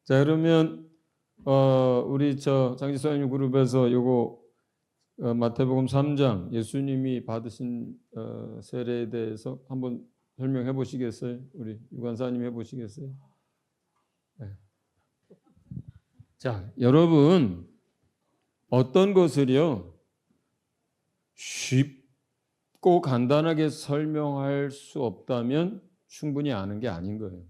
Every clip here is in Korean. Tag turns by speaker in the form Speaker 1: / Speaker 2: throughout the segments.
Speaker 1: 자, 그러면 우리 장지사님 그룹에서 요거 마태복음 3장 예수님이 받으신 세례에 대해서 한번 설명해 보시겠어요? 우리 유관사님 해 보시겠어요? 네. 자, 여러분 어떤 것을요 쉽고 간단하게 설명할 수 없다면 충분히 아는 게 아닌 거예요.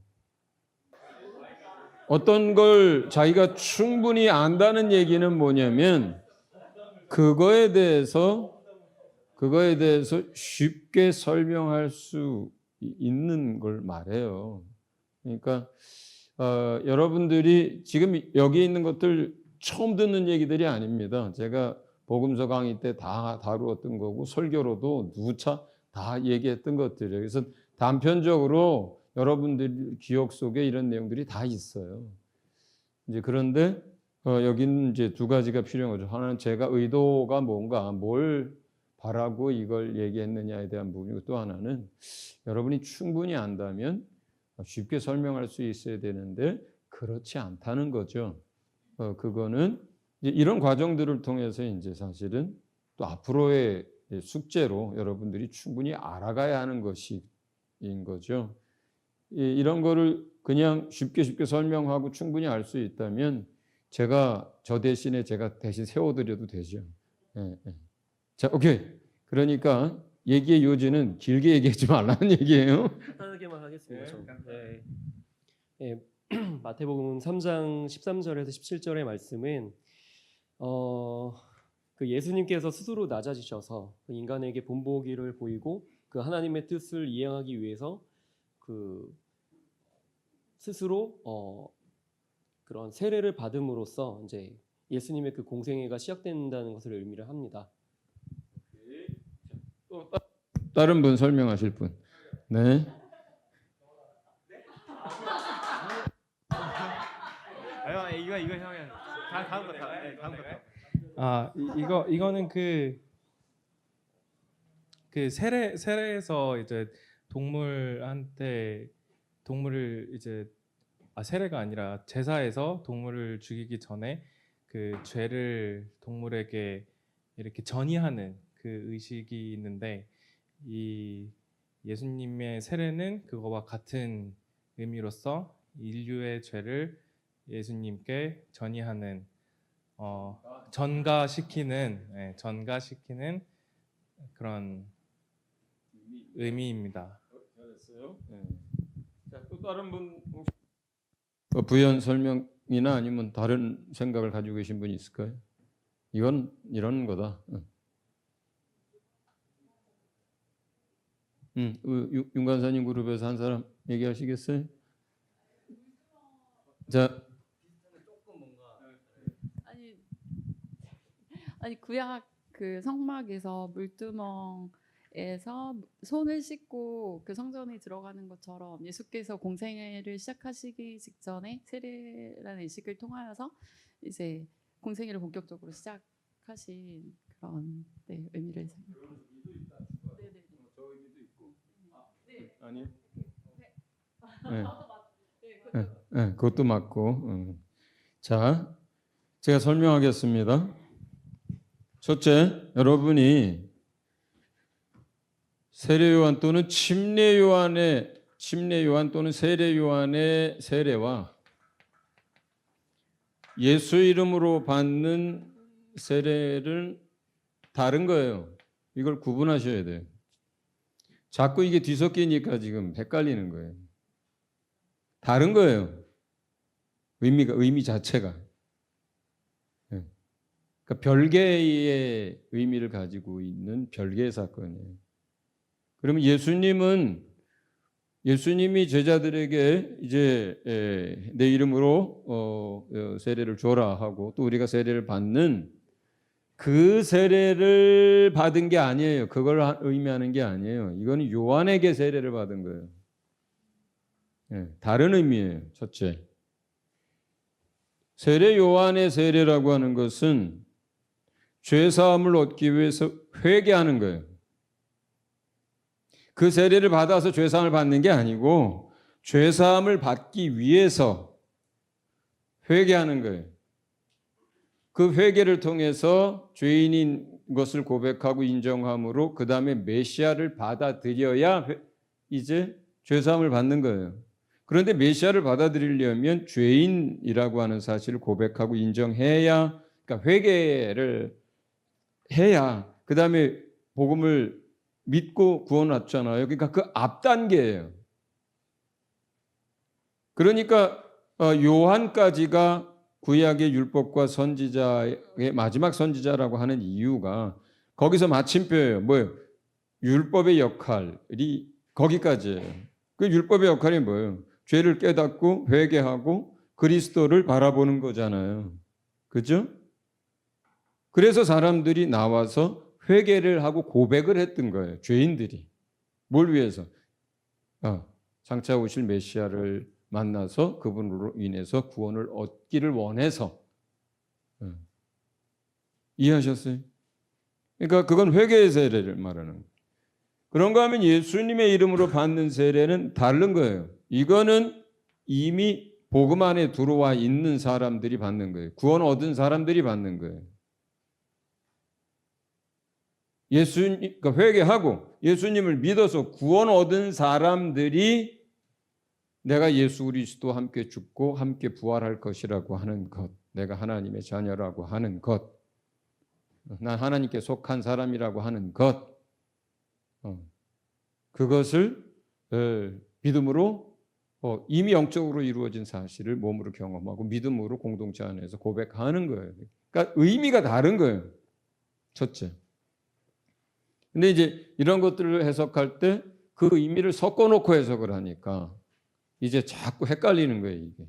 Speaker 1: 어떤 걸 자기가 충분히 안다는 얘기는 뭐냐면 그거에 대해서 쉽게 설명할 수 있는 걸 말해요. 그러니까 여러분들이 지금 여기 있는 것들 처음 듣는 얘기들이 아닙니다. 제가 복음서 강의 때 다 다루었던 거고 설교로도 누차 다 얘기했던 것들이에요. 그래서 단편적으로 여러분들 기억 속에 이런 내용들이 다 있어요. 이제 그런데 여기는 이제 두 가지가 필요한 거죠. 하나는 제가 의도가 뭔가, 뭘 바라고 이걸 얘기했느냐에 대한 부분이고, 또 하나는 여러분이 충분히 안다면 쉽게 설명할 수 있어야 되는데 그렇지 않다는 거죠. 그거는 이제 이런 과정들을 통해서 이제 사실은 또 앞으로의 숙제로 여러분들이 충분히 알아가야 하는 것인 거죠. 이런 거를 그냥 쉽게 설명하고 충분히 알 수 있다면 저 대신 세워드려도 되죠. 예, 예. 자, 오케이. 그러니까 얘기의 요지는 길게 얘기하지 말라는 얘기예요.
Speaker 2: 간단하게만 하겠습니다. 네. 마태복음 3장 13절에서 17절의 말씀은 그 예수님께서 스스로 낮아지셔서 그 인간에게 본보기를 보이고 그 하나님의 뜻을 이행하기 위해서 그 스스로 그런 세례를 받음으로써 이제 예수님의 그 공생애가 시작된다는 것을 의미를 합니다.
Speaker 1: 또 다른 분 설명하실 분. 네.
Speaker 3: 이거 형이 다음 거. 이거는 그 세례에서 이제 동물을 이제 세례가 아니라 제사에서 동물을 죽이기 전에 그 죄를 동물에게 이렇게 전이하는 그 의식이 있는데, 이 예수님의 세례는 그거와 같은 의미로서 인류의 죄를 예수님께 전이하는 전가시키는 그런 의미입니다.
Speaker 1: 잘했어요. 네. 자, 또 다른 분 부연 설명이나 아니면 다른 생각을 가지고 계신 분이 있을까요? 이건 이런 거다. 윤관사님 그룹에서 한 사람 얘기하시겠어요? 자,
Speaker 4: 아니 구약 그 성막에서 물두멍에서 손을 씻고 그 성전에 들어가는 것처럼 예수께서 공생애를 시작하시기 직전에 세례라는 의식을 통하여서 이제 공생애를 본격적으로 시작하신 그런 의미를 생각해요.
Speaker 1: 아니? 네, 그것도 맞고. 자, 제가 설명하겠습니다. 첫째, 여러분이 세례요한 또는 침례요한 또는 세례요한의 세례와 예수 이름으로 받는 세례는 다른 거예요. 이걸 구분하셔야 돼요. 자꾸 이게 뒤섞이니까 지금 헷갈리는 거예요. 다른 거예요. 의미 자체가. 그러니까 별개의 의미를 가지고 있는 별개의 사건이에요. 그러면 예수님이 제자들에게 이제 내 이름으로 세례를 줘라 하고 또 우리가 세례를 받는 그 세례를 받은 게 아니에요. 그걸 의미하는 게 아니에요. 이거는 요한에게 세례를 받은 거예요. 다른 의미예요. 첫째, 세례 요한의 세례라고 하는 것은 죄사함을 얻기 위해서 회개하는 거예요. 그 세례를 받아서 죄사함을 받는 게 아니고 죄사함을 받기 위해서 회개하는 거예요. 그 회개를 통해서 죄인인 것을 고백하고 인정함으로 그 다음에 메시아를 받아들여야 이제 죄사함을 받는 거예요. 그런데 메시아를 받아들이려면 죄인이라고 하는 사실을 고백하고 인정해야, 그러니까 회개를 해야 그 다음에 복음을 믿고 구원 왔잖아요. 그러니까 그 앞 단계예요. 그러니까 요한까지가 구약의 율법과 선지자의 마지막 선지자라고 하는 이유가 거기서 마침표예요. 뭐예요? 율법의 역할이 거기까지예요. 그 율법의 역할이 뭐예요? 죄를 깨닫고 회개하고 그리스도를 바라보는 거잖아요. 그죠? 그래서 사람들이 나와서 회개를 하고 고백을 했던 거예요. 죄인들이. 뭘 위해서? 장차 오실 메시아를 만나서 그분으로 인해서 구원을 얻기를 원해서. 이해하셨어요? 그러니까 그건 회개의 세례를 말하는 거예요. 그런가 하면 예수님의 이름으로 받는 세례는 다른 거예요. 이거는 이미 복음 안에 들어와 있는 사람들이 받는 거예요. 구원 얻은 사람들이 받는 거예요. 그러니까 회개하고 예수님을 믿어서 구원 얻은 사람들이 내가 예수 그리스도와 함께 죽고 함께 부활할 것이라고 하는 것, 내가 하나님의 자녀라고 하는 것, 난 하나님께 속한 사람이라고 하는 것, 그것을 믿음으로 이미 영적으로 이루어진 사실을 몸으로 경험하고 믿음으로 공동체 안에서 고백하는 거예요. 그러니까 의미가 다른 거예요. 첫째. 근데 이제 이런 것들을 해석할 때 그 의미를 섞어놓고 해석을 하니까 이제 자꾸 헷갈리는 거예요, 이게.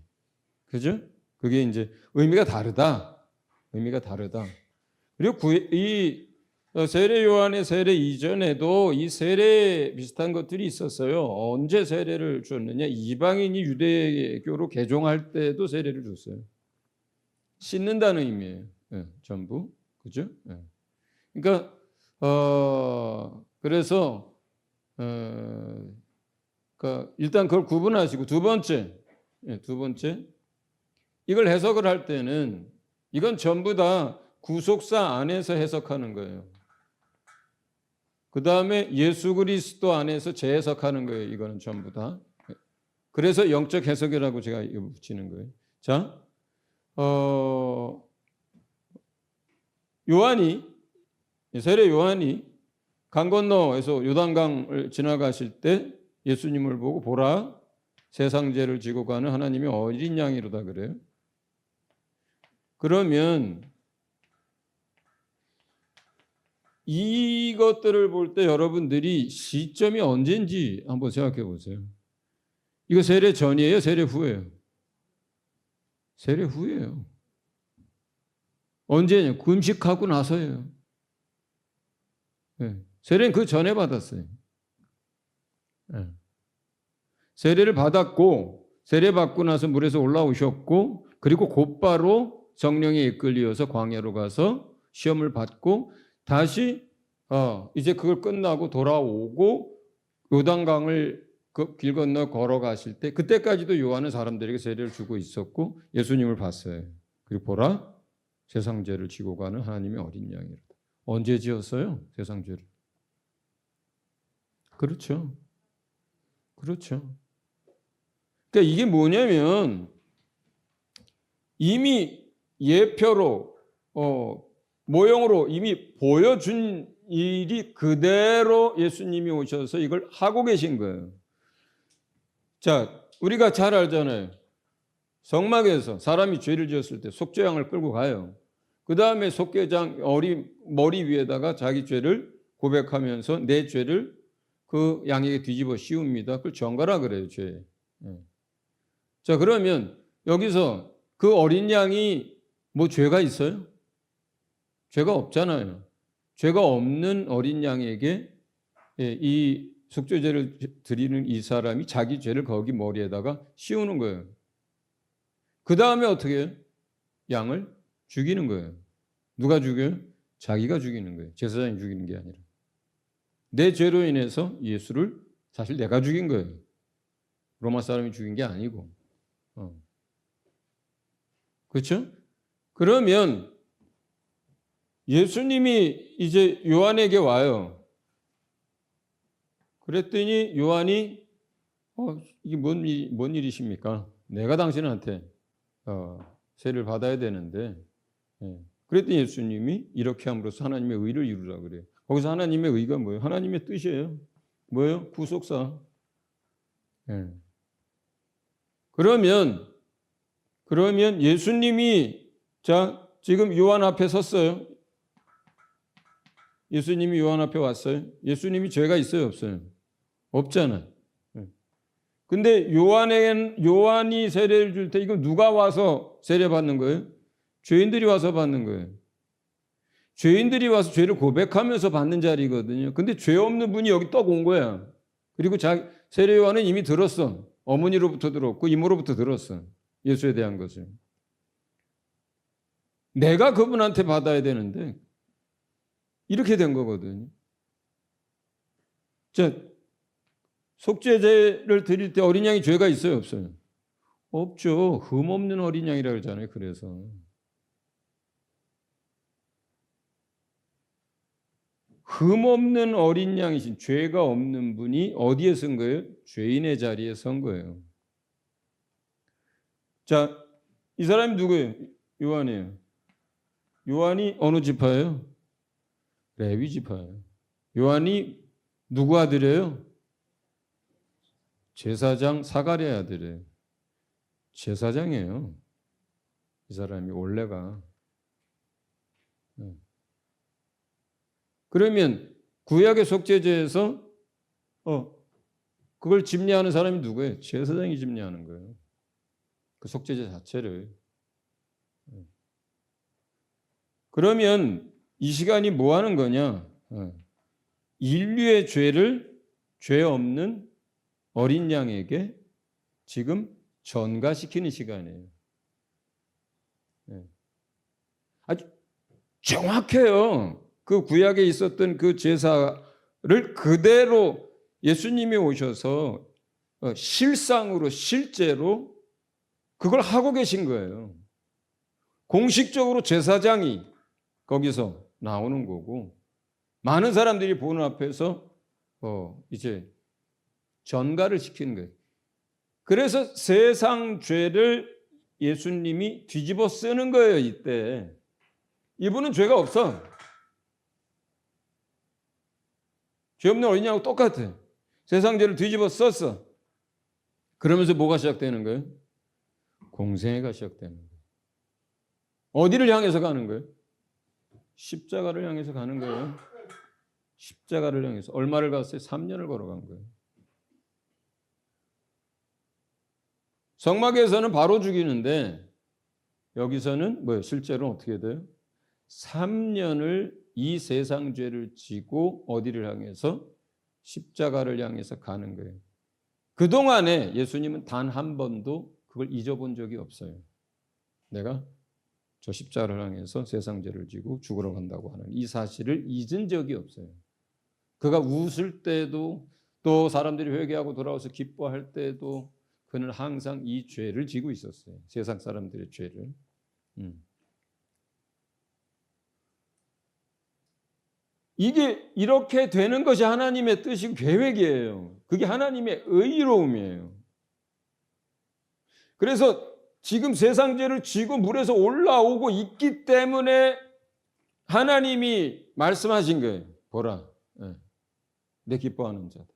Speaker 1: 그죠? 그게 이제 의미가 다르다. 의미가 다르다. 그리고 이 세례 요한의 세례 이전에도 이 세례 비슷한 것들이 있었어요. 언제 세례를 줬느냐? 이방인이 유대교로 개종할 때도 세례를 줬어요. 씻는다는 의미예요. 전부. 그죠? 그러니까 그래서 그러니까 일단 그걸 구분하시고 두 번째 이걸 해석을 할 때는 이건 전부 다 구속사 안에서 해석하는 거예요. 그 다음에 예수 그리스도 안에서 재해석하는 거예요. 이거는 전부 다. 그래서 영적 해석이라고 제가 이거 붙이는 거예요. 자, 세례 요한이 강 건너에서 요단강을 지나가실 때 예수님을 보고 보라, 세상 죄를 지고 가는 하나님의 어린 양이로다 그래요. 그러면 이것들을 볼 때 여러분들이 시점이 언제인지 한번 생각해 보세요. 이거 세례 전이에요? 세례 후예요? 세례 후예요. 언제냐? 금식하고 나서예요. 세례는 그 전에 받았어요. 세례를 받았고 세례 받고 나서 물에서 올라오셨고 그리고 곧바로 성령에 이끌려서 광야로 가서 시험을 받고 다시 이제 그걸 끝나고 돌아오고 요단강을 그 길 건너 걸어가실 때 그때까지도 요한은 사람들에게 세례를 주고 있었고 예수님을 봤어요. 그리고 보라 세상 죄를 지고 가는 하나님의 어린 양이로다. 언제 지었어요? 세상 죄를. 그렇죠. 그렇죠. 그러니까 이게 뭐냐면 이미 예표로 모형으로 이미 보여준 일이 그대로 예수님이 오셔서 이걸 하고 계신 거예요. 자, 우리가 잘 알잖아요. 성막에서 사람이 죄를 지었을 때 속죄양을 끌고 가요. 그 다음에 속죄장 머리 위에다가 자기 죄를 고백하면서 내 죄를 그 양에게 뒤집어 씌웁니다. 그걸 전가라 그래요, 죄. 자, 그러면 여기서 그 어린 양이 뭐 죄가 있어요? 죄가 없잖아요. 죄가 없는 어린 양에게 이 속죄제를 드리는 이 사람이 자기 죄를 거기 머리에다가 씌우는 거예요. 그 다음에 어떻게 해요? 양을 죽이는 거예요. 누가 죽여요? 자기가 죽이는 거예요. 제사장이 죽이는 게 아니라. 내 죄로 인해서 예수를 사실 내가 죽인 거예요. 로마 사람이 죽인 게 아니고. 그렇죠? 그러면 예수님이 이제 요한에게 와요. 그랬더니 요한이 이게 뭔 일이십니까? 내가 당신한테 세를 받아야 되는데, 그랬더니 예수님이 이렇게 함으로써 하나님의 의를 이루라 그래요. 거기서 하나님의 의가 뭐예요? 하나님의 뜻이에요. 뭐예요? 구속사. 그러면 예수님이 자 지금 요한 앞에 섰어요. 예수님이 요한 앞에 왔어요. 예수님이 죄가 있어요, 없어요? 없잖아요. 근데 요한이 세례를 줄 때 이거 누가 와서 세례 받는 거예요? 죄인들이 와서 받는 거예요. 죄인들이 와서 죄를 고백하면서 받는 자리거든요. 근데 죄 없는 분이 여기 떡 온 거야. 그리고 세례 요한은 이미 들었어. 어머니로부터 들었고 이모로부터 들었어. 예수에 대한 것을. 내가 그분한테 받아야 되는데 이렇게 된 거거든요. 자, 속죄제를 드릴 때 어린 양이 죄가 있어요, 없어요? 없죠. 흠 없는 어린 양이라고 그러잖아요. 그래서 흠 없는 어린 양이신 죄가 없는 분이 어디에 선 거예요? 죄인의 자리에 선 거예요. 자, 이 사람이 누구예요? 요한이에요. 요한이 어느 지파예요? 레위 지파예요. 요한이 누구 아들이에요? 제사장 사가랴 아들이에요. 제사장이에요. 이 사람이 원래가. 그러면 구약의 속죄제에서 그걸 집례하는 사람이 누구예요? 제사장이 집례하는 거예요. 그 속죄제 자체를. 그러면 이 시간이 뭐 하는 거냐? 인류의 죄를 죄 없는 어린 양에게 지금 전가시키는 시간이에요. 아주 정확해요. 그 구약에 있었던 그 제사를 그대로 예수님이 오셔서 실상으로 실제로 그걸 하고 계신 거예요. 공식적으로 제사장이 거기서 나오는 거고 많은 사람들이 보는 앞에서 이제 전가를 시키는 거예요. 그래서 세상 죄를 예수님이 뒤집어 쓰는 거예요. 이때 이분은 죄가 없어. 죄 없는 어린이하고 똑같아. 세상 죄를 뒤집어 썼어. 그러면서 뭐가 시작되는 거예요? 공생애가 시작되는 거예요. 어디를 향해서 가는 거예요? 십자가를 향해서 가는 거예요. 십자가를 향해서. 얼마를 갔어요? 3년을 걸어간 거예요. 성막에서는 바로 죽이는데 여기서는 뭐예요? 실제로 어떻게 돼요? 3년을 이 세상 죄를 지고 어디를 향해서? 십자가를 향해서 가는 거예요. 그동안에 예수님은 단 한 번도 그걸 잊어본 적이 없어요. 내가 저 십자가를 향해서 세상 죄를 지고 죽으러 간다고 하는 이 사실을 잊은 적이 없어요. 그가 웃을 때도 또 사람들이 회개하고 돌아와서 기뻐할 때도 그는 항상 이 죄를 지고 있었어요. 세상 사람들의 죄를. 이게 이렇게 되는 것이 하나님의 뜻이고 계획이에요. 그게 하나님의 의로움이에요. 그래서 지금 세상 죄를 지고 물에서 올라오고 있기 때문에 하나님이 말씀하신 거예요. 보라, 내 기뻐하는 자다.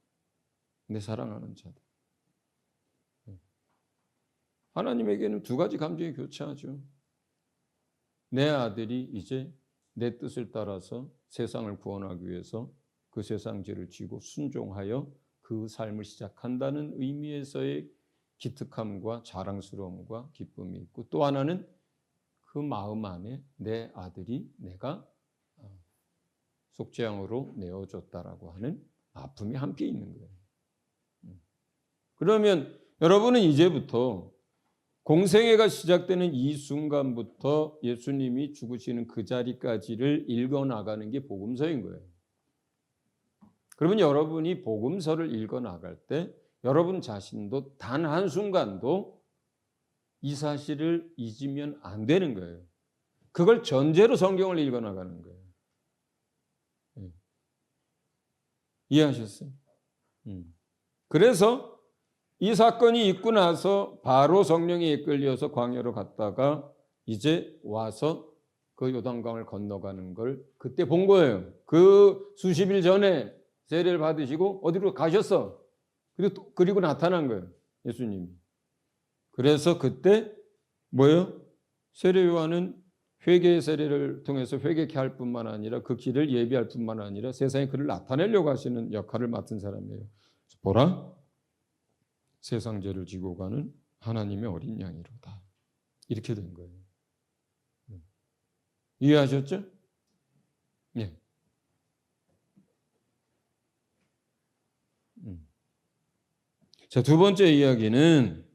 Speaker 1: 내 사랑하는 자다. 하나님에게는 두 가지 감정이 교차하죠. 내 아들이 이제 내 뜻을 따라서 세상을 구원하기 위해서 그 세상 죄를 지고 순종하여 그 삶을 시작한다는 의미에서의 기특함과 자랑스러움과 기쁨이 있고, 또 하나는 그 마음 안에 내 아들이 내가 속죄양으로 내어줬다라고 하는 아픔이 함께 있는 거예요. 그러면 여러분은 이제부터 공생애가 시작되는 이 순간부터 예수님이 죽으시는 그 자리까지를 읽어나가는 게 복음서인 거예요. 그러면 여러분이 복음서를 읽어나갈 때 여러분 자신도 단 한순간도 이 사실을 잊으면 안 되는 거예요. 그걸 전제로 성경을 읽어나가는 거예요. 이해하셨어요? 그래서 이 사건이 있고 나서 바로 성령에 이끌려서 광야로 갔다가 이제 와서 그 요단강을 건너가는 걸 그때 본 거예요. 그 수십 일 전에 세례를 받으시고 어디로 가셨어? 그리고 나타난 거예요. 예수님이. 그래서 그때 뭐예요? 세례 요한은 회개의 세례를 통해서 회개케 할 뿐만 아니라 그 길을 예비할 뿐만 아니라 세상에 그를 나타내려고 하시는 역할을 맡은 사람이에요. 보라, 세상 죄를 지고 가는 하나님의 어린 양이로다. 이렇게 된 거예요. 이해하셨죠? 네. 자, 두 번째 이야기는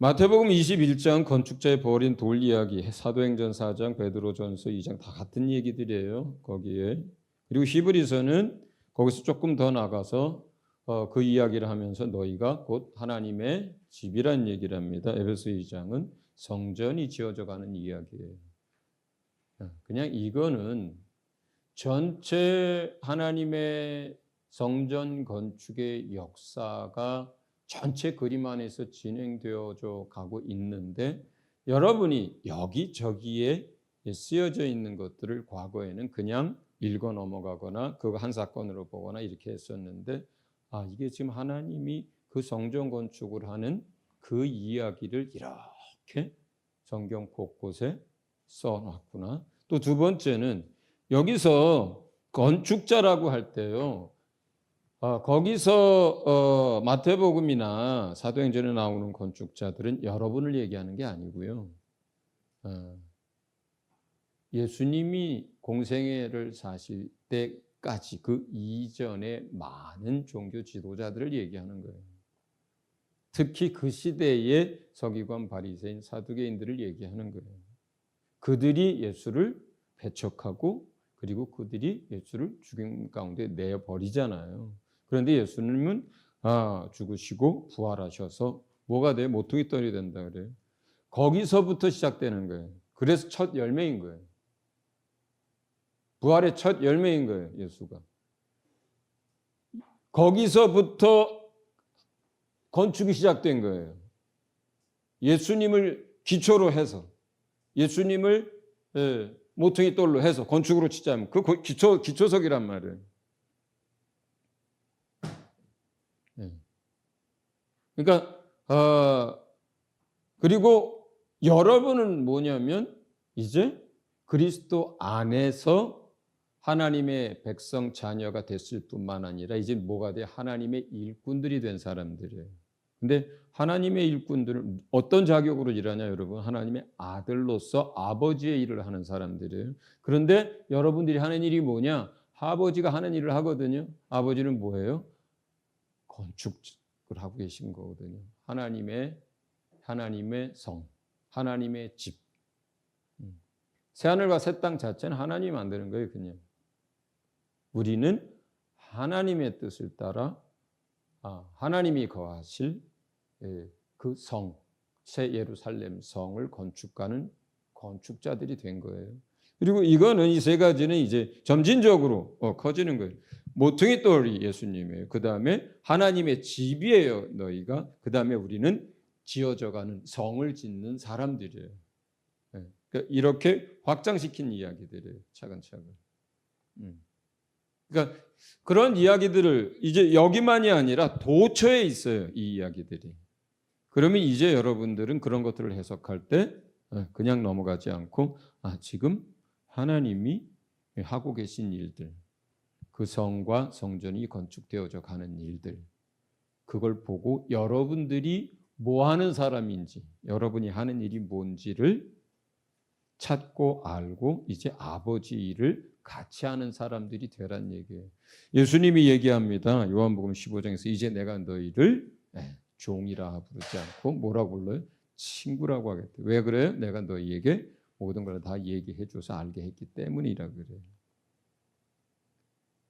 Speaker 1: 마태복음 21장 건축자의 버린 돌 이야기, 사도행전 4장, 베드로전서 2장 다 같은 얘기들이에요. 거기에. 그리고 히브리서는 거기서 조금 더 나가서 그 이야기를 하면서 너희가 곧 하나님의 집이라는 얘기를 합니다. 에베소 2장은 성전이 지어져 가는 이야기예요. 그냥 이거는 전체 하나님의 성전 건축의 역사가 전체 그림 안에서 진행되어져 가고 있는데 여러분이 여기저기에 쓰여져 있는 것들을 과거에는 그냥 읽어 넘어가거나 그거 한 사건으로 보거나 이렇게 했었는데 이게 지금 하나님이 그 성전 건축을 하는 그 이야기를 이렇게 성경 곳곳에 써놨구나. 또 두 번째는 여기서 건축자라고 할 때요. 거기서 마태복음이나 사도행전에 나오는 건축자들은 여러분을 얘기하는 게 아니고요. 예수님이 공생애를 사실 때까지 그 이전에 많은 종교 지도자들을 얘기하는 거예요. 특히 그 시대의 서기관, 바리새인, 사두개인들을 얘기하는 거예요. 그들이 예수를 배척하고 그리고 그들이 예수를 죽임 가운데 내버리잖아요. 그런데 예수님은 죽으시고 부활하셔서 뭐가 돼요? 모퉁이 돌이 된다 그래요. 거기서부터 시작되는 거예요. 그래서 첫 열매인 거예요. 부활의 첫 열매인 거예요. 예수가. 거기서부터 건축이 시작된 거예요. 예수님을 기초로 해서 예수님을 모퉁이 돌로 해서 건축으로 치자면 그 기초석이란 말이에요. 그러니까 그리고 여러분은 뭐냐면 이제 그리스도 안에서 하나님의 백성 자녀가 됐을 뿐만 아니라 이제 뭐가 돼? 하나님의 일꾼들이 된 사람들이에요. 근데 하나님의 일꾼들은 어떤 자격으로 일하냐 여러분? 하나님의 아들로서 아버지의 일을 하는 사람들이에요. 그런데 여러분들이 하는 일이 뭐냐? 아버지가 하는 일을 하거든요. 아버지는 뭐예요? 건축을 하고 계신 거거든요. 하나님의 성, 하나님의 집. 새하늘과 새 땅 자체는 하나님이 만드는 거예요, 그냥. 우리는 하나님의 뜻을 따라 하나님이 거하실 그 성, 새 예루살렘 성을 건축하는 건축자들이 된 거예요. 그리고 이거는 이 세 가지는 이제 점진적으로 커지는 거예요. 모퉁이 돌이 예수님이에요. 그 다음에 하나님의 집이에요, 너희가. 그 다음에 우리는 지어져가는 성을 짓는 사람들이에요. 그러니까 이렇게 확장시킨 이야기들이에요, 차근차근. 그러니까 그런 이야기들을 이제 여기만이 아니라 도처에 있어요, 이 이야기들이. 그러면 이제 여러분들은 그런 것들을 해석할 때 그냥 넘어가지 않고 지금 하나님이 하고 계신 일들, 그 성과 성전이 건축되어져 가는 일들, 그걸 보고 여러분들이 뭐 하는 사람인지, 여러분이 하는 일이 뭔지를 찾고 알고 이제 아버지 일을 같이 하는 사람들이 되란 얘기예요. 예수님이 얘기합니다. 요한복음 15장에서 이제 내가 너희를 종이라 부르지 않고 뭐라고 불러요? 친구라고 하겠대. 왜 그래요? 내가 너희에게 모든 걸 다 얘기해 줘서 알게 했기 때문이라 그래요.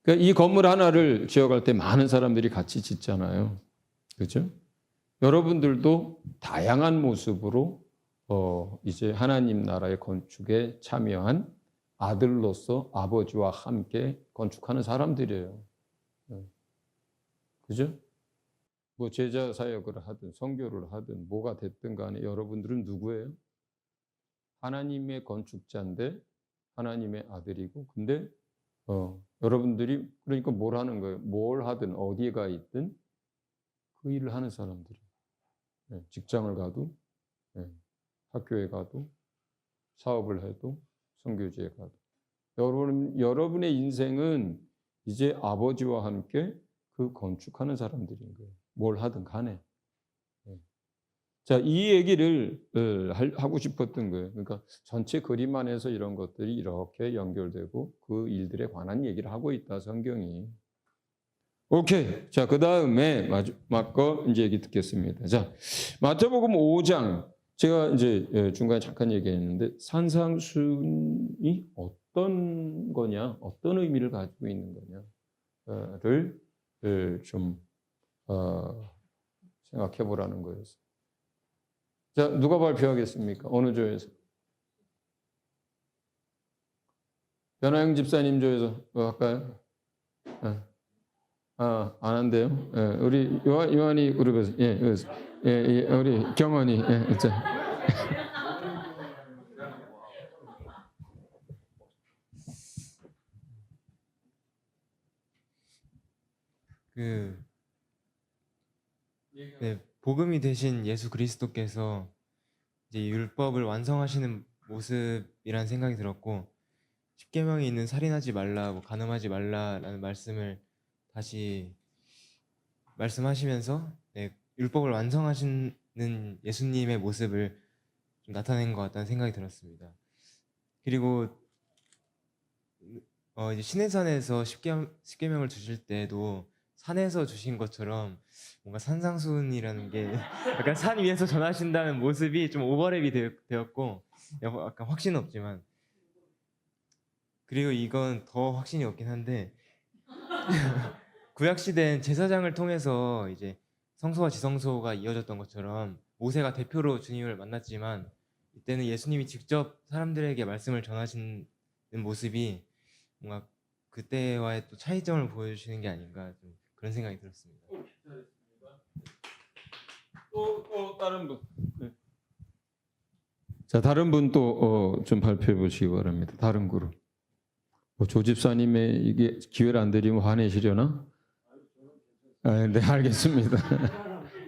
Speaker 1: 그러니까 이 건물 하나를 지어갈 때 많은 사람들이 같이 짓잖아요. 그렇죠? 여러분들도 다양한 모습으로 이제 하나님 나라의 건축에 참여한 아들로서 아버지와 함께 건축하는 사람들이에요. 그죠? 뭐 제자 사역을 하든 선교를 하든 뭐가 됐든 간에 여러분들은 누구예요? 하나님의 건축자인데 하나님의 아들이고, 근데 여러분들이 그러니까 뭘 하는 거예요? 뭘 하든 어디에 있든 그 일을 하는 사람들이에요. 직장을 가도, 학교에 가도, 사업을 해도, 선교지에 가도. 여러분의 인생은 이제 아버지와 함께 그 건축하는 사람들인 거예요. 뭘 하든 간에. 자, 이 얘기를 하고 싶었던 거예요. 그러니까 전체 그림 안에서 이런 것들이 이렇게 연결되고 그 일들에 관한 얘기를 하고 있다, 성경이. 오케이. 자, 그 다음에 마지막 거 이제 얘기 듣겠습니다. 자, 마태복음 5장. 제가 이제 중간에 잠깐 얘기했는데 산상순이 어떤 거냐, 어떤 의미를 가지고 있는 거냐를 좀 생각해 보라는 거였어요. 자, 누가 발표하겠습니까? 어느 조에서? 변화영 집사님 조에서 할까요? 안 한대요. 우리 요한이 그룹에서, 우리 경원이, 자.
Speaker 5: 복음이 되신 예수 그리스도께서 이제 율법을 완성하시는 모습이란 생각이 들었고, 십계명에 있는 살인하지 말라, 뭐 간음하지 말라라는 말씀을 다시 말씀하시면서 율법을 완성하시는 예수님의 모습을 좀 나타낸 것 같다는 생각이 들었습니다. 그리고 이제 시내산에서 십계명을 주실 때도 산에서 주신 것처럼 뭔가 산상수훈이라는 게 약간 산 위에서 전하신다는 모습이 좀 오버랩이 되었고, 약간 확신은 없지만, 그리고 이건 더 확신이 없긴 한데 구약 시대엔 제사장을 통해서 이제 성소와 지성소가 이어졌던 것처럼 모세가 대표로 주님을 만났지만 이때는 예수님이 직접 사람들에게 말씀을 전하시는 모습이 뭔가 그때와의 또 차이점을 보여주시는 게 아닌가, 좀 그런 생각이 들었습니다.
Speaker 1: 또 다른 분. 네. 자, 다른 분 또 좀 발표해 보시기 바랍니다. 다른 그룹. 조 집사님의 이게 기회를 안 드리면 화내시려나? 네, 알겠습니다.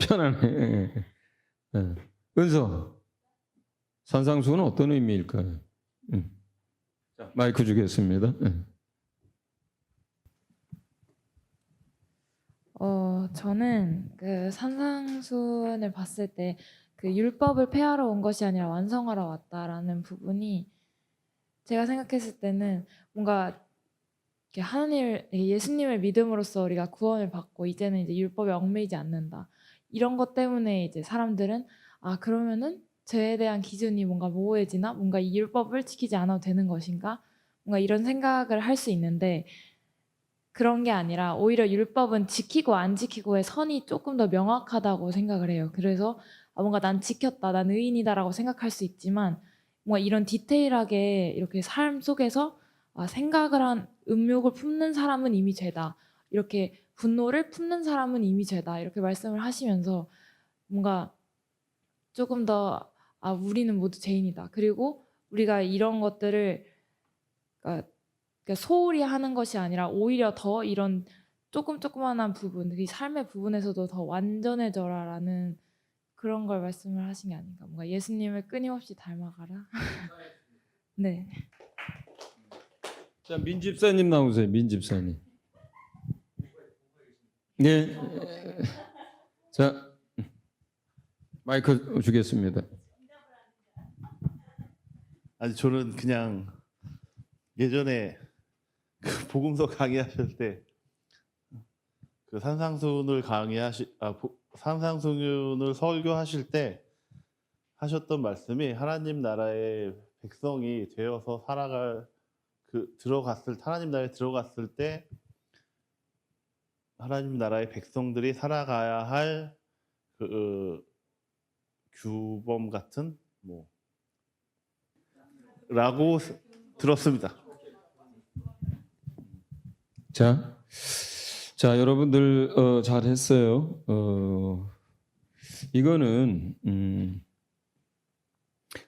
Speaker 1: 편안해. 은서, 산상수훈은 어떤 의미일까요? 자, 마이크 주겠습니다.
Speaker 6: 저는 그 산상수훈을 봤을 때 그 율법을 폐하러 온 것이 아니라 완성하러 왔다라는 부분이 제가 생각했을 때는 뭔가 이렇게 하나님을, 예수님을 믿음으로써 우리가 구원을 받고 이제는 이제 율법에 얽매이지 않는다. 이런 것 때문에 이제 사람들은 그러면은 죄에 대한 기준이 뭔가 모호해지나, 뭔가 이 율법을 지키지 않아도 되는 것인가, 뭔가 이런 생각을 할 수 있는데, 그런 게 아니라 오히려 율법은 지키고 안 지키고의 선이 조금 더 명확하다고 생각을 해요. 그래서 뭔가 난 지켰다, 난 의인이다라고 생각할 수 있지만, 뭔가 이런 디테일하게 이렇게 삶 속에서 생각을 한 음욕을 품는 사람은 이미 죄다, 이렇게 분노를 품는 사람은 이미 죄다, 이렇게 말씀을 하시면서 뭔가 조금 더 우리는 모두 죄인이다. 그리고 우리가 이런 것들을 그러니까 소홀히 하는 것이 아니라 오히려 더 이런 조그만한 부분, 이 삶의 부분에서도 더 완전해져라라는 그런 걸 말씀을 하신 게 아닌가. 뭔가 예수님을 끊임없이 닮아가라. 네.
Speaker 1: 자, 민 집사님 나오세요. 민 집사님. 네. 자, 마이크 주겠습니다.
Speaker 7: 아니, 저는 그냥 예전에 그 복음서 강의하실 때 그 산상수훈을 산상수훈을 설교하실 때 하셨던 말씀이, 하나님 나라의 백성이 되어서 살아갈 하나님 나라에 들어갔을 때 하나님 나라의 백성들이 살아가야 할 규범 같은 뭐 라고 들었습니다.
Speaker 1: 자, 여러분들 잘했어요. 이거는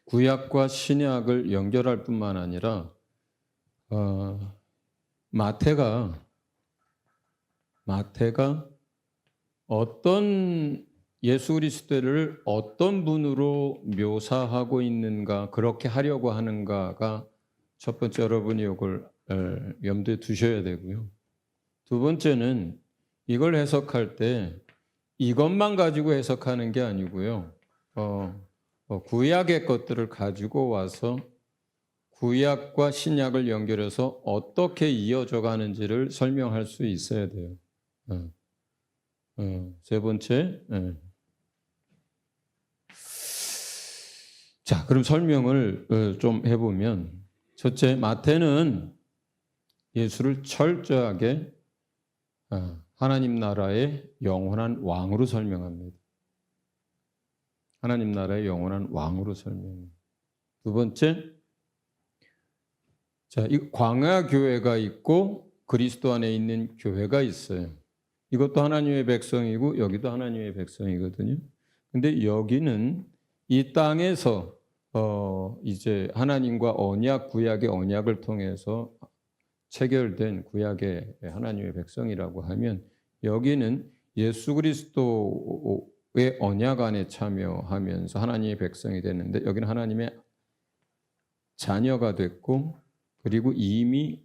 Speaker 1: 구약과 신약을 연결할 뿐만 아니라 마태가 어떤 예수 그리스도를 어떤 분으로 묘사하고 있는가, 그렇게 하려고 하는가가 첫 번째 여러분이 이걸 염두에 두셔야 되고요. 두 번째는 이걸 해석할 때 이것만 가지고 해석하는 게 아니고요. 구약의 것들을 가지고 와서 구약과 신약을 연결해서 어떻게 이어져 가는지를 설명할 수 있어야 돼요. 세 번째. 자, 그럼 설명을 좀 해보면, 첫째, 마태는 예수를 철저하게 하나님 나라의 영원한 왕으로 설명합니다. 하나님 나라의 영원한 왕으로 설명합니다. 두 번째, 자, 이 광야 교회가 있고 그리스도 안에 있는 교회가 있어요. 이것도 하나님의 백성이고 여기도 하나님의 백성이거든요. 근데 여기는 이 땅에서 이제 하나님과 언약, 구약의 언약을 통해서 체결된 구약의 하나님의 백성이라고 하면, 여기는 예수 그리스도의 언약 안에 참여하면서 하나님의 백성이 됐는데, 여기는 하나님의 자녀가 됐고, 그리고 이미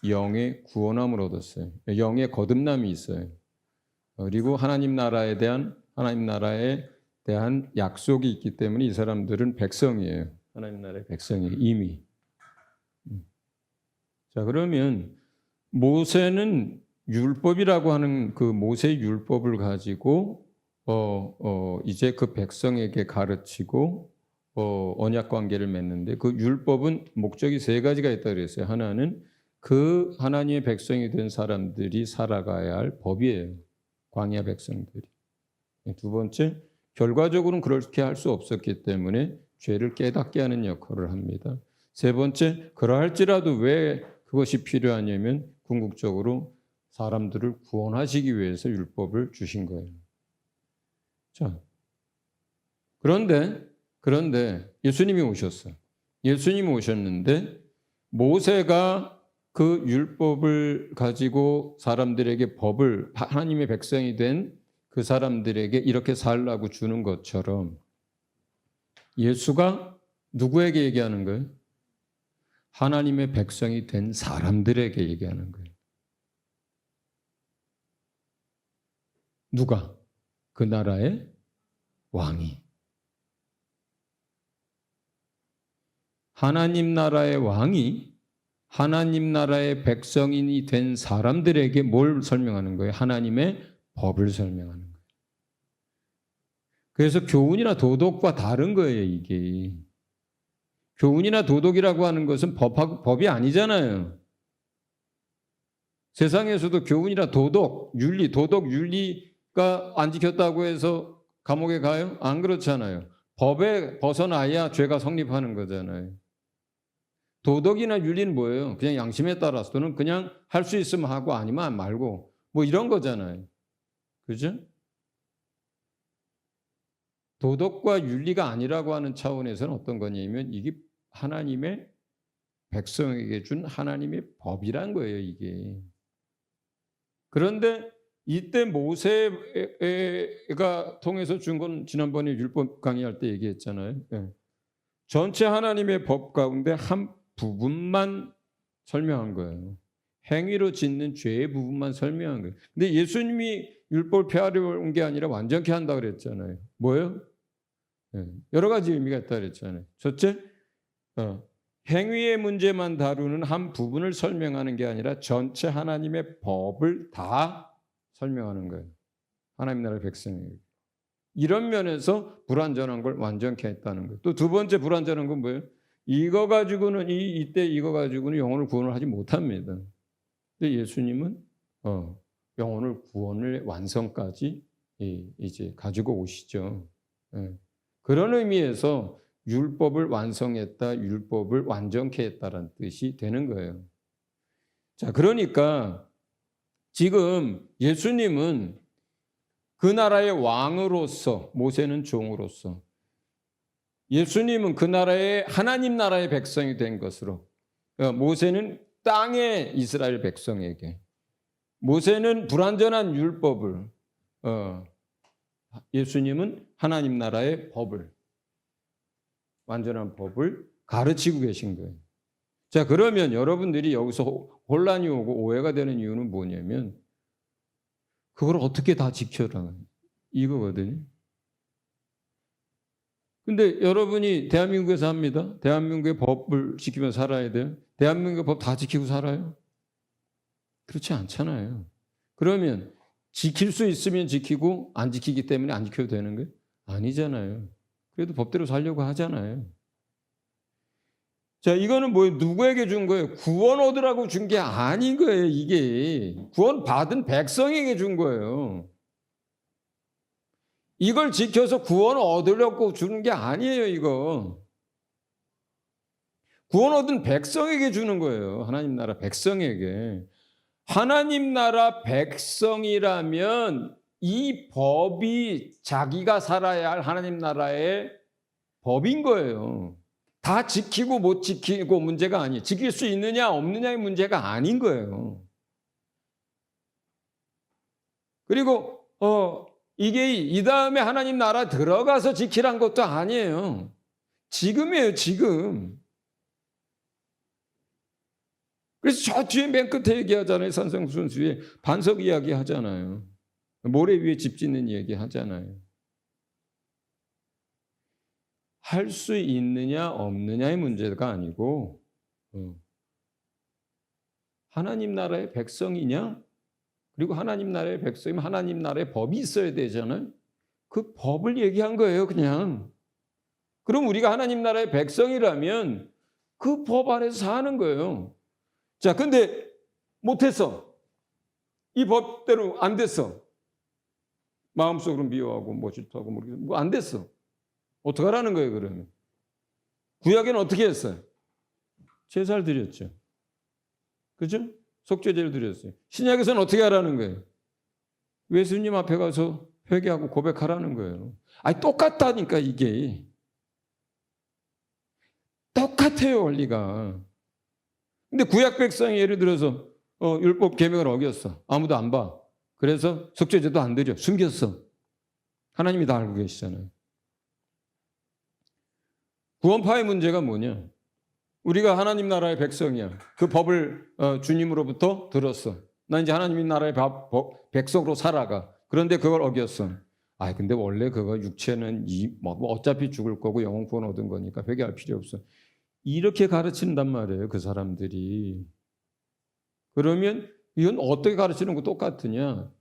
Speaker 1: 영의 구원함을 얻었어요. 영의 거듭남이 있어요. 그리고 하나님 나라에 대한 약속이 있기 때문에 이 사람들은 백성이에요. 하나님 나라의 백성이 이미. 자, 그러면 모세는 율법이라고 하는 그 모세 율법을 가지고 이제 그 백성에게 가르치고 언약 관계를 맺는데, 그 율법은 목적이 세 가지가 있다고 그랬어요. 하나는 그 하나님의 백성이 된 사람들이 살아가야 할 법이에요. 광야 백성들이. 두 번째, 결과적으로는 그렇게 할 수 없었기 때문에 죄를 깨닫게 하는 역할을 합니다. 세 번째, 그러할지라도 왜 그것이 필요하냐면 궁극적으로 사람들을 구원하시기 위해서 율법을 주신 거예요. 자, 그런데 예수님이 오셨어요. 예수님이 오셨는데 모세가 그 율법을 가지고 사람들에게 법을, 하나님의 백성이 된 그 사람들에게 이렇게 살라고 주는 것처럼 예수가 누구에게 얘기하는 거예요? 하나님의 백성이 된 사람들에게 얘기하는 거예요. 누가? 그 나라의 왕이. 하나님 나라의 왕이 하나님 나라의 백성인이 된 사람들에게 뭘 설명하는 거예요? 하나님의 법을 설명하는 거예요. 그래서 교훈이나 도덕과 다른 거예요, 이게. 교훈이나 도덕이라고 하는 것은 법이 아니잖아요. 세상에서도 교훈이나 도덕, 윤리가 안 지켰다고 해서 감옥에 가요? 안 그렇잖아요. 법에 벗어나야 죄가 성립하는 거잖아요. 도덕이나 윤리는 뭐예요? 그냥 양심에 따라서, 또는 그냥 할 수 있으면 하고 아니면 말고, 뭐 이런 거잖아요. 그죠? 도덕과 윤리가 아니라고 하는 차원에서는 어떤 거냐면 이게 하나님의 백성에게 준 하나님의 법이란 거예요, 이게. 그런데 이때 모세가 통해서 준 건 지난번에 율법 강의할 때 얘기했잖아요. 전체 하나님의 법 가운데 한 부분만 설명한 거예요. 행위로 짓는 죄의 부분만 설명한 거예요. 근데 예수님이 율법을 폐하려 온 게 아니라 완전케 한다 그랬잖아요. 뭐예요? 여러 가지 의미가 있다 그랬잖아요. 첫째, 행위의 문제만 다루는 한 부분을 설명하는 게 아니라 전체 하나님의 법을 다 설명하는 거예요. 하나님 나라의 백성에게. 이런 면에서 불완전한 걸 완전케 했다는 거예요. 또 두 번째 불완전한 건 뭐예요? 이때 이거 가지고는 영혼을 구원을 하지 못합니다. 근데 예수님은 구원을 완성까지 이제 가지고 오시죠. 예. 그런 의미에서 율법을 완성했다, 율법을 완전케 했다라는 뜻이 되는 거예요. 자, 그러니까 지금 예수님은 그 나라의 왕으로서, 모세는 종으로서, 예수님은 그 나라의 하나님 나라의 백성이 된 것으로, 모세는 땅의 이스라엘 백성에게, 모세는 불완전한 율법을, 예수님은 하나님 나라의 법을, 완전한 법을 가르치고 계신 거예요. 자, 그러면 여러분들이 여기서 혼란이 오고 오해가 되는 이유는 뭐냐면 그걸 어떻게 다 지켜라 이거거든요. 근데 여러분이 대한민국에서 합니다. 대한민국의 법을 지키며 살아야 돼요. 대한민국의 법 다 지키고 살아요? 그렇지 않잖아요. 그러면 지킬 수 있으면 지키고 안 지키기 때문에 안 지켜도 되는 거예요? 아니잖아요. 그래도 법대로 살려고 하잖아요. 자, 이거는 뭐예요? 누구에게 준 거예요? 구원 얻으라고 준 게 아닌 거예요, 이게. 구원 받은 백성에게 준 거예요. 이걸 지켜서 구원 얻으려고 주는 게 아니에요, 이거. 구원 얻은 백성에게 주는 거예요. 하나님 나라 백성에게. 하나님 나라 백성이라면 이 법이 자기가 살아야 할 하나님 나라의 법인 거예요. 다 지키고 못 지키고 문제가 아니에요. 지킬 수 있느냐 없느냐의 문제가 아닌 거예요. 그리고 이게 이 다음에 하나님 나라 들어가서 지키란 것도 아니에요. 지금이에요, 지금. 그래서 저 뒤에 맨 끝에 얘기하잖아요. 산성순수에 반석 이야기 하잖아요. 모래 위에 집 짓는 얘기 하잖아요. 할 수 있느냐 없느냐의 문제가 아니고 하나님 나라의 백성이냐? 그리고 하나님 나라의 백성이면 하나님 나라의 법이 있어야 되잖아요. 그 법을 얘기한 거예요, 그냥. 그럼 우리가 하나님 나라의 백성이라면 그 법 아래서 사는 거예요. 자, 근데 못했어. 이 법대로 안 됐어. 마음속으로 미워하고 뭐 질투하고 뭐 안 됐어. 어떡하라는 거예요, 그러면? 구약에는 어떻게 했어요? 제사를 드렸죠. 그죠? 속죄제를 드렸어요. 신약에서는 어떻게 하라는 거예요? 예수님 앞에 가서 회개하고 고백하라는 거예요. 아니, 똑같다니까, 이게. 똑같아요, 원리가. 근데 구약 백성이 예를 들어서 율법 계명을 어겼어. 아무도 안 봐. 그래서 속죄제도 안 드려. 숨겼어. 하나님이 다 알고 계시잖아요. 구원파의 문제가 뭐냐? 우리가 하나님 나라의 백성이야. 그 법을 주님으로부터 들었어. 나 이제 하나님 나라의 백성으로 살아가. 그런데 그걸 어겼어. 아, 근데 원래 그거 육체는 뭐 어차피 죽을 거고 영혼 구원 얻은 거니까 회개할 필요 없어. 이렇게 가르친단 말이에요, 그 사람들이. 그러면 이건 어떻게 가르치는 거 똑같으냐?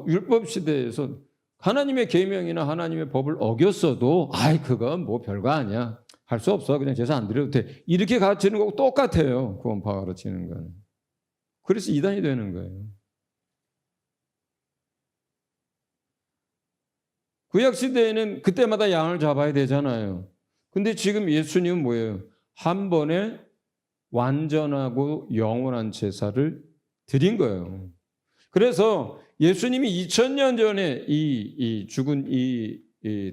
Speaker 1: 율법 시대에서 하나님의 계명이나 하나님의 법을 어겼어도 아이 그건 뭐 별거 아니야. 할 수 없어. 그냥 제사 안 드려도 돼. 이렇게 가르치는 거고 똑같아요. 구원파 가르치는 거는. 그래서 이단이 되는 거예요. 구약 시대에는 그때마다 양을 잡아야 되잖아요. 근데 지금 예수님은 뭐예요? 한 번에 완전하고 영원한 제사를 드린 거예요. 그래서 예수님이 2000년 전에 이 죽은 이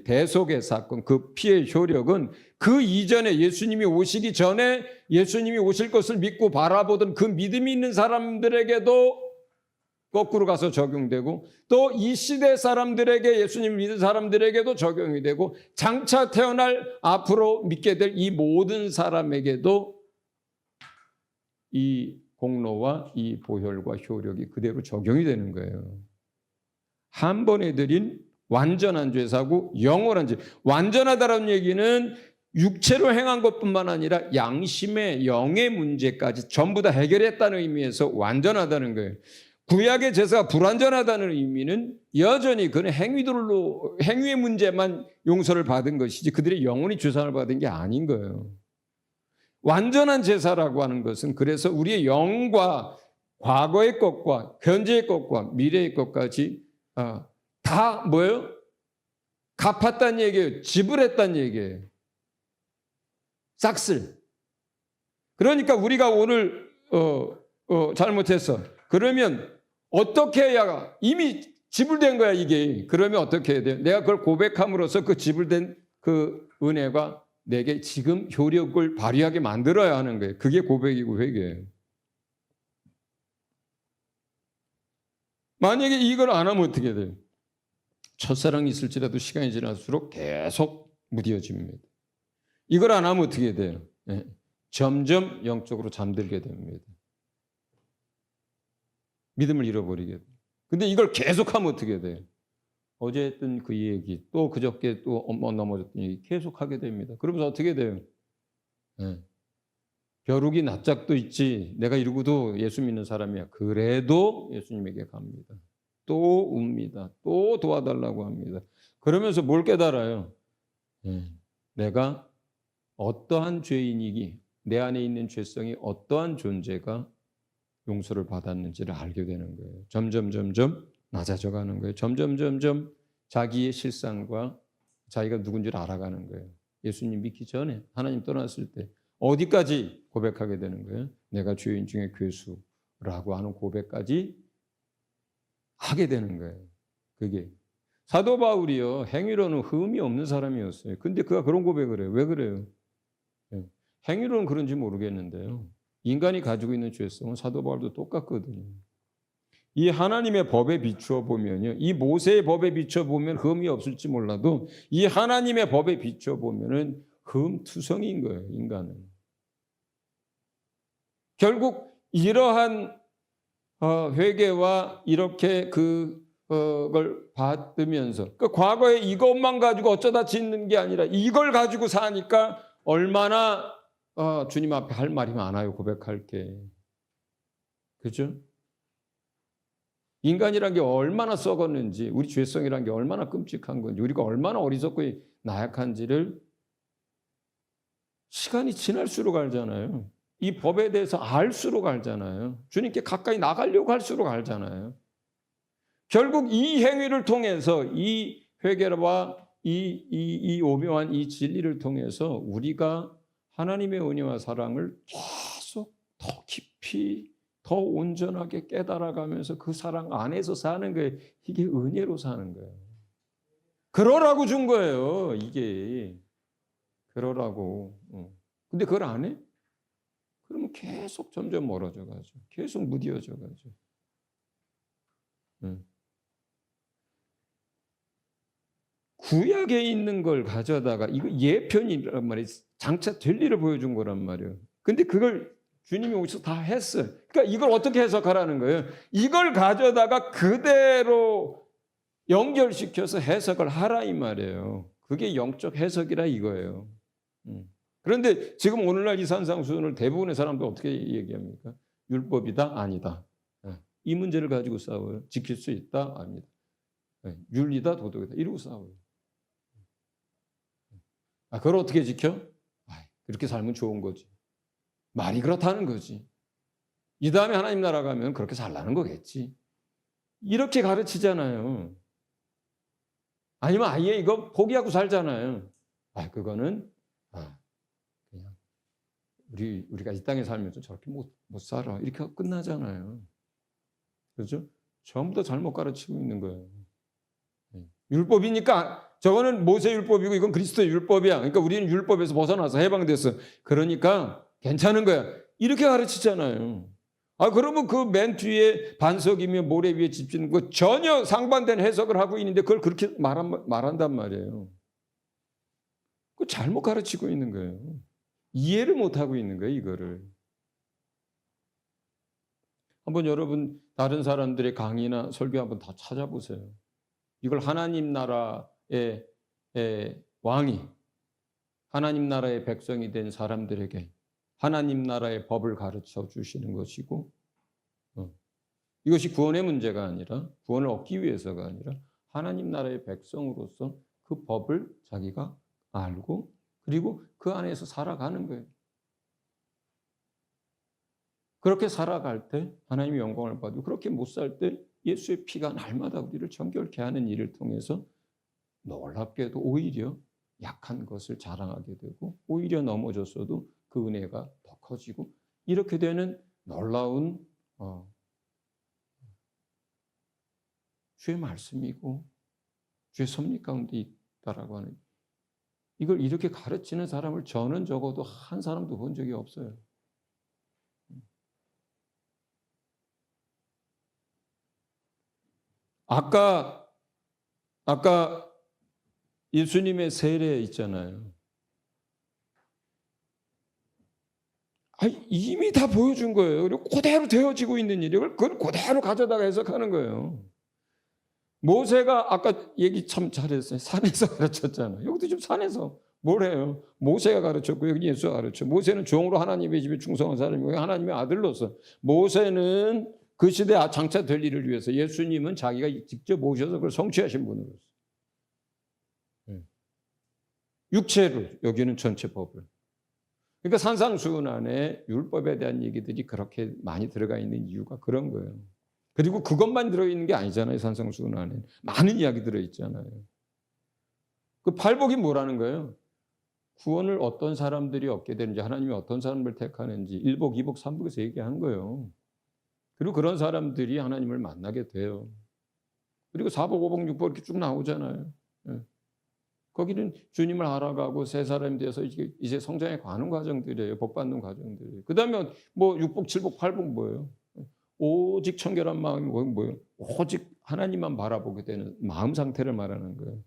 Speaker 1: 대속의 사건, 그 피의 효력은 그 이전에 예수님이 오시기 전에 예수님이 오실 것을 믿고 바라보던 그 믿음이 있는 사람들에게도 거꾸로 가서 적용되고 또 이 시대 사람들에게 예수님을 믿는 사람들에게도 적용이 되고 장차 태어날 앞으로 믿게 될 이 모든 사람에게도 이 공로와 이 보혈과 효력이 그대로 적용이 되는 거예요. 한 번에 드린 완전한 제사고 영원한 제사. 완전하다라는 얘기는 육체로 행한 것뿐만 아니라 양심의 영의 문제까지 전부 다 해결했다는 의미에서 완전하다는 거예요. 구약의 제사가 불완전하다는 의미는 여전히 그는 행위의 문제만 용서를 받은 것이지 그들의 영혼이 주상을 받은 게 아닌 거예요. 완전한 제사라고 하는 것은 그래서 우리의 영과 과거의 것과 현재의 것과 미래의 것까지 다 다 뭐예요? 갚았다는 얘기예요. 지불했다는 얘기예요. 싹쓸. 그러니까 우리가 오늘 잘못했어. 그러면 어떻게 해야 이미 지불된 거야 이게. 그러면 어떻게 해야 돼요? 내가 그걸 고백함으로써 그 지불된 그 은혜가 내게 지금 효력을 발휘하게 만들어야 하는 거예요. 그게 고백이고 회개예요. 만약에 이걸 안 하면 어떻게 돼요? 첫사랑이 있을지라도 시간이 지날수록 계속 무뎌집니다. 이걸 안 하면 어떻게 돼요? 네. 점점 영적으로 잠들게 됩니다. 믿음을 잃어버리게 돼요. 근데 이걸 계속하면 어떻게 돼요? 어제 했던 그 얘기, 또 그저께 또 넘어졌던 얘기 계속하게 됩니다. 그러면서 어떻게 돼요? 네. 벼룩이 납작도 있지. 내가 이러고도 예수 믿는 사람이야. 그래도 예수님에게 갑니다. 또 웁니다. 또 도와달라고 합니다. 그러면서 뭘 깨달아요? 내가 어떠한 죄인이기, 내 안에 있는 죄성이 어떠한 존재가 용서를 받았는지를 알게 되는 거예요. 점점 낮아져 가는 거예요. 점점 자기의 실상과 자기가 누군지를 알아가는 거예요. 예수님 믿기 전에, 하나님 떠났을 때 어디까지 고백하게 되는 거예요? 내가 죄인 중에 괴수라고 하는 고백까지 하게 되는 거예요. 그게 사도 바울이요, 행위로는 흠이 없는 사람이었어요. 근데 그가 그런 고백을 해요. 왜 그래요? 행위로는 그런지 모르겠는데요, 인간이 가지고 있는 죄성은 사도 바울도 똑같거든요. 이 하나님의 법에 비추어 보면요, 이 모세의 법에 비추어 보면 흠이 없을지 몰라도 이 하나님의 법에 비추어 보면은 흠투성인 거예요. 인간은 결국 이러한 회개와 이렇게 그걸 받으면서 그 과거에 이것만 가지고 어쩌다 짓는 게 아니라 이걸 가지고 사니까 얼마나 주님 앞에 할 말이 많아요. 고백할 게. 그죠? 인간이란 게 얼마나 썩었는지, 우리 죄성이란 게 얼마나 끔찍한 건지, 우리가 얼마나 어리석고 나약한지를 시간이 지날수록 알잖아요. 이 법에 대해서 알수록 알잖아요. 주님께 가까이 나가려고 할수록 알잖아요. 결국 이 행위를 통해서 이 회개와 이 오묘한 이 진리를 통해서 우리가 하나님의 은혜와 사랑을 계속 더 깊이 더 온전하게 깨달아가면서 그 사랑 안에서 사는 거예요. 이게 은혜로 사는 거예요. 그러라고 준 거예요. 이게 그러라고. 근데 그걸 안 해? 그러면 계속 점점 멀어져 가죠. 계속 무뎌져 가죠. 구약에 있는 걸 가져다가 이거 예편이란 말이에요. 장차 될 일을 보여준 거란 말이에요. 근데 그걸 주님이 오셔서 다 했어요. 그러니까 이걸 어떻게 해석하라는 거예요? 이걸 가져다가 그대로 연결시켜서 해석을 하라 이 말이에요. 그게 영적 해석이라 이거예요. 그런데 지금 오늘날 이 산상수훈을 대부분의 사람들 어떻게 얘기합니까? 율법이다? 아니다. 이 문제를 가지고 싸워요. 지킬 수 있다? 아니다. 윤리다? 도덕이다? 이러고 싸워요. 그걸 어떻게 지켜? 그렇게 살면 좋은 거지. 말이 그렇다는 거지. 이 다음에 하나님 나라 가면 그렇게 살라는 거겠지. 이렇게 가르치잖아요. 아니면 아예 이거 포기하고 살잖아요. 그거는 그냥 우리가 이 땅에 살면서 저렇게 못 살아. 이렇게 끝나잖아요. 그렇죠? 전부 다 잘못 가르치고 있는 거예요. 율법이니까 저거는 모세 율법이고 이건 그리스도의 율법이야. 그러니까 우리는 율법에서 벗어나서 해방됐어. 그러니까 괜찮은 거야. 이렇게 가르치잖아요. 그러면 그 맨 뒤에 반석이며 모래 위에 집지는 거 전혀 상반된 해석을 하고 있는데 그걸 그렇게 말한단 말이에요. 그 잘못 가르치고 있는 거예요. 이해를 못 하고 있는 거예요, 이거를. 한번 여러분 다른 사람들의 강의나 설교 한번 다 찾아보세요. 이걸 하나님 나라의 왕이 하나님 나라의 백성이 된 사람들에게 하나님 나라의 법을 가르쳐 주시는 것이고, 이것이 구원의 문제가 아니라 구원을 얻기 위해서가 아니라 하나님 나라의 백성으로서 그 법을 자기가 알고 그리고 그 안에서 살아가는 거예요. 그렇게 살아갈 때 하나님의 영광을 받고 그렇게 못 살 때 예수의 피가 날마다 우리를 정결케 하는 일을 통해서 놀랍게도 오히려 약한 것을 자랑하게 되고 오히려 넘어졌어도 그 은혜가 더 커지고 이렇게 되는 놀라운 주의 말씀이고 주의 섭리 가운데 있다라고 하는 이걸 이렇게 가르치는 사람을 저는 적어도 한 사람도 본 적이 없어요. 아까 예수님의 세례 있잖아요. 이미 다 보여준 거예요. 그리고 그대로 되어지고 있는 일을 그걸 그대로 가져다가 해석하는 거예요. 모세가 아까 얘기 참 잘했어요. 산에서 가르쳤잖아요. 여기도 지금 산에서 뭘 해요? 모세가 가르쳤고 여기 예수가 가르쳐. 모세는 종으로 하나님의 집에 충성한 사람이고 하나님의 아들로서 모세는 그 시대에 장차 될 일을 위해서 예수님은 자기가 직접 오셔서 그걸 성취하신 분으로서 육체로 여기는 전체 법을. 그러니까 산상수훈 안에 율법에 대한 얘기들이 그렇게 많이 들어가 있는 이유가 그런 거예요. 그리고 그것만 들어있는 게 아니잖아요. 산상수훈 안에 많은 이야기 들어있잖아요. 그 팔복이 뭐라는 거예요? 구원을 어떤 사람들이 얻게 되는지 하나님이 어떤 사람을 택하는지 1복, 2복, 3복에서 얘기한 거예요. 그리고 그런 사람들이 하나님을 만나게 돼요. 그리고 4복, 5복, 6복 이렇게 쭉 나오잖아요. 거기는 주님을 알아가고 새 사람이 돼서 이제 성장해 가는 과정들이에요. 복 받는 과정들이에요. 그 다음에 뭐 6복, 7복, 8복 뭐예요? 오직 청결한 마음이 뭐예요? 오직 하나님만 바라보게 되는 마음 상태를 말하는 거예요.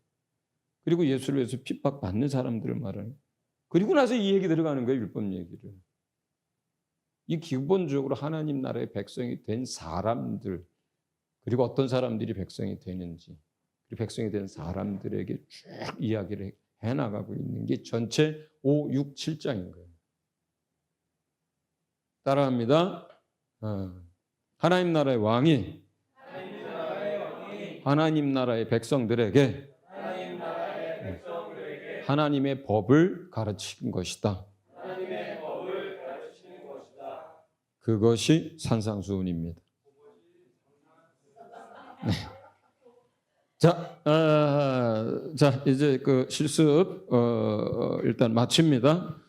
Speaker 1: 그리고 예수를 위해서 핍박받는 사람들을 말하는 거예요. 그리고 나서 이 얘기 들어가는 거예요. 율법 얘기를. 이 기본적으로 하나님 나라의 백성이 된 사람들 그리고 어떤 사람들이 백성이 되는지 그리고 백성이 된 사람들에게 쭉 이야기를 해나가고 있는 게 전체 5, 6, 7장인 거예요. 따라합니다. 하나님 나라의 왕이 하나님 나라의 백성들에게 하나님의 법을 가르친 것이다. 그것이 산상수훈입니다. 네. 자, 이제 그 실습 일단 마칩니다.